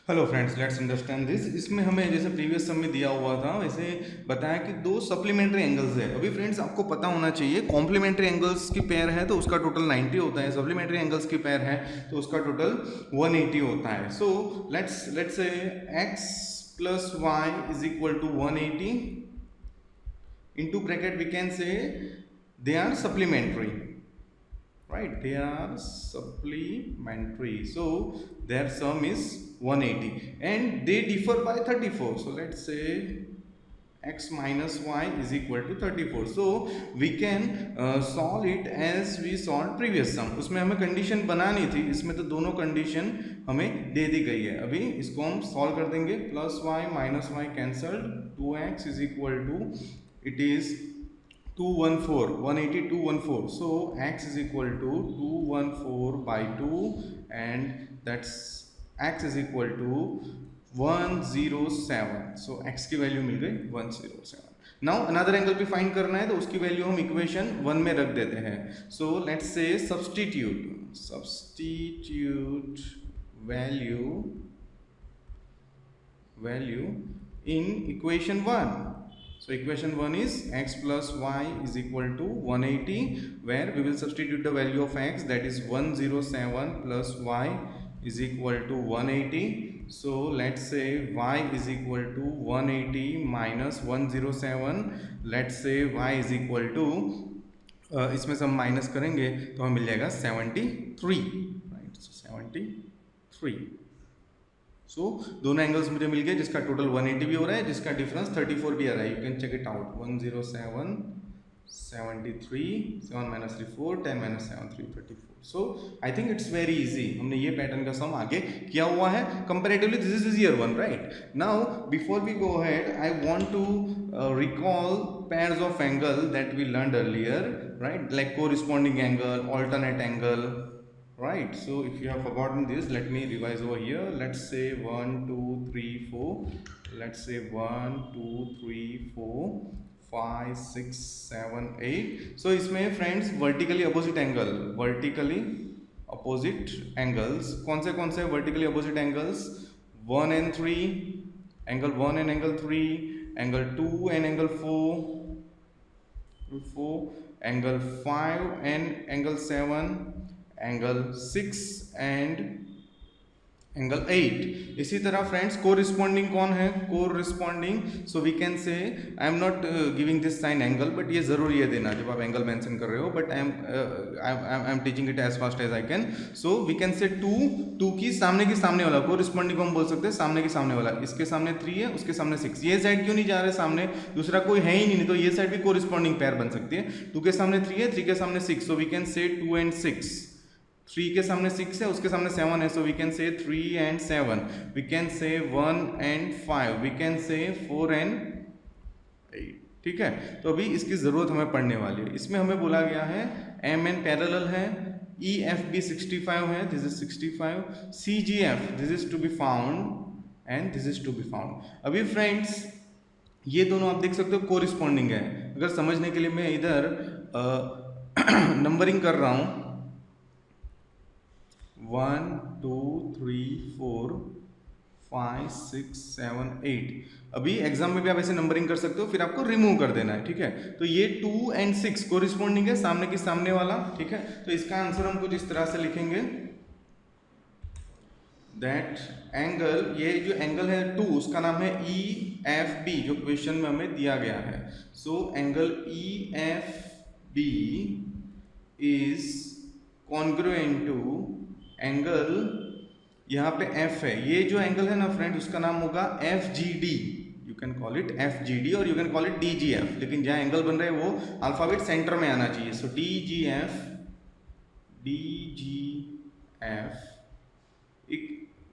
Hello friends, let's understand this. इसमें हमें जैसे प्रीवियस सम में दिया हुआ था वैसे बताया कि दो सप्लीमेंट्री एंगल्स है। अभी फ्रेंड्स आपको पता होना चाहिए, कॉम्प्लीमेंट्री एंगल्स की पेयर है तो उसका टोटल 90 होता है, सप्लीमेंट्री एंगल्स की पेयर है तो उसका टोटल 180 होता है। So let's say x plus y is equal to 180 into bracket we can say they are supplementary, right? They are supplementary, so their sum is 180 and they differ by 34. So let's say x minus y is equal to 34. So we can solve it as we solved previous sum. उसमें हमें condition बनानी थी, इसमें तो दोनों condition हमें दे दी गई है। अभी इसको हम सॉल्व कर देंगे। Plus y minus y cancelled, 2x is equal to it is 214, 180 214. So x is equal to 214 by 2 and that's x is equal to 107. So x की वैल्यू मिल गई 107. नाउ अनदर एंगल भी फाइंड करना है तो उसकी value हम equation 1 में रख देते हैं। सो लेट्स से substitute value in equation 1. So equation 1 is x plus y is equal to 180, where we will substitute the value of x, that is 107, plus y is equal to 180. So let's say y is equal to 180 minus 107. Let's say y is equal to इसमें से हम minus करेंगे तो हमें मिल जाएगा 73, right? सो 73. सो दोनों angles मुझे मिल गए जिसका टोटल 180 भी हो रहा है, जिसका डिफरेंस 34 भी आ रहा है। You can check it out. 107 73 7 minus 3 4 10 minus 7 3 34. So I think it's very easy. हमने ये पैटर्न का सम आगे किया हुआ है। Comparatively this is easier one, right? Now before we go ahead I want to recall pairs of angle that we learned earlier, right? Like corresponding angle, alternate angle, right? So if you have forgotten this, let me revise over here. Let's say 1 2 3 4. Let's say 1 2 3 4 5 6 7 8. So इसमें friends vertically opposite angles कौन से vertically opposite angles? 1 and 3, angle 1 and angle 3, angle 2 and angle 4, angle 5 and angle 7, angle 6 and angle 8. इसी तरह friends corresponding कौन है? Corresponding, so we can say, I am not giving this sign angle, but ये जरूरी है देना जब आप एंगल मेंशन कर रहे हो, but I am teaching it as fast as I can. So we can say two की सामने वाला कोरिस्पॉन्डिंग को हम बोल सकते हैं सामने की सामने वाला. इसके सामने 3 है, उसके सामने 6. ये साइड क्यों नहीं जा रहे सामने? दूसरा कोई है ही नहीं, तो ये साइड भी कोरिस्पॉन्डिंग पेयर बन सकती है. 2 के सामने 3 है, 3 के सामने 6, सो वी कैन से 2 and 6. 3 के सामने 6 है, उसके सामने 7 है, सो वी कैन से 3 and 7. वी कैन से 1 and 5. वी कैन से 4 and 8. ठीक है, तो अभी इसकी ज़रूरत हमें पड़ने वाली है. इसमें हमें बोला गया है MN पैरेलल है, EFB 65 है, this is 65. CGF this is to be found and this is to be found. अभी फ्रेंड्स ये दोनों आप देख सकते हो कोरिस्पॉन्डिंग है. अगर समझने के लिए मैं इधर नंबरिंग कर रहा हूँ 1 2 3 4 5 6 7 8. अभी एग्जाम में भी आप ऐसे नंबरिंग कर सकते हो, फिर आपको रिमूव कर देना है. ठीक है, तो ये 2 and 6 कोरिस्पॉन्डिंग है, सामने की सामने वाला. ठीक है, तो इसका आंसर हम कुछ इस तरह से लिखेंगे दैट एंगल, ये जो एंगल है 2, उसका नाम है EFB, जो क्वेश्चन में हमें दिया गया है. So angle EFB is congruent to angle, यहाँ पे F है, ये जो एंगल है ना फ्रेंड उसका नाम होगा FGD. You can call it FGD और you can call it DGF, लेकिन जहाँ एंगल बन रहा है वो अल्फाबेट सेंटर में आना चाहिए. सो DGF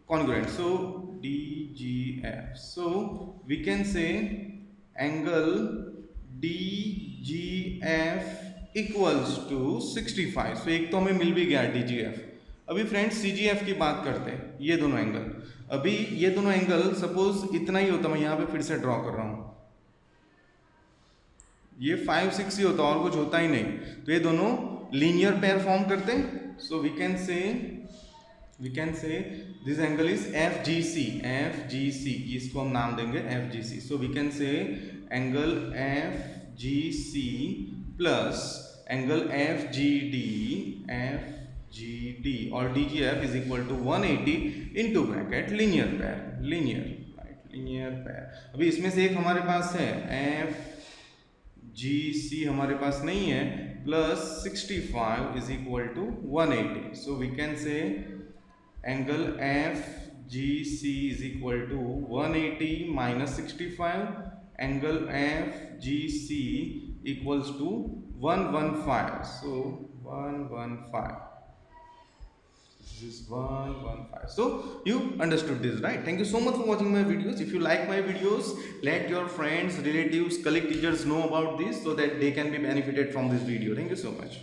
congruent. So DGF, so we can say angle DGF equals to 65. so एक तो हमें मिल भी गया DGF. अभी फ्रेंड्स CGF की बात करते हैं. ये दोनों एंगल, अभी ये दोनों एंगल सपोज इतना ही होता, मैं यहाँ पे फिर से ड्रॉ कर रहा हूँ, ये 5 6 ही होता और कुछ होता ही नहीं, तो ये दोनों लीनियर पेयर फॉर्म करते हैं. So we can say this angle is FGC, इसको हम नाम देंगे FGC. So we can say angle FGC plus angle FGD or DGF is equal to 180 into bracket linear pair. अभी इसमें से एक हमारे पास है FGC हमारे पास नहीं है, plus 65 is equal to 180. So we can say angle FGC is equal to 180 minus 65. Angle FGC equals to 115. So 115. This is 115. So you understood this, right? Thank you so much for watching my videos. If you like my videos, let your friends, relatives, colleague, teachers know about this so that they can be benefited from this video. Thank you so much.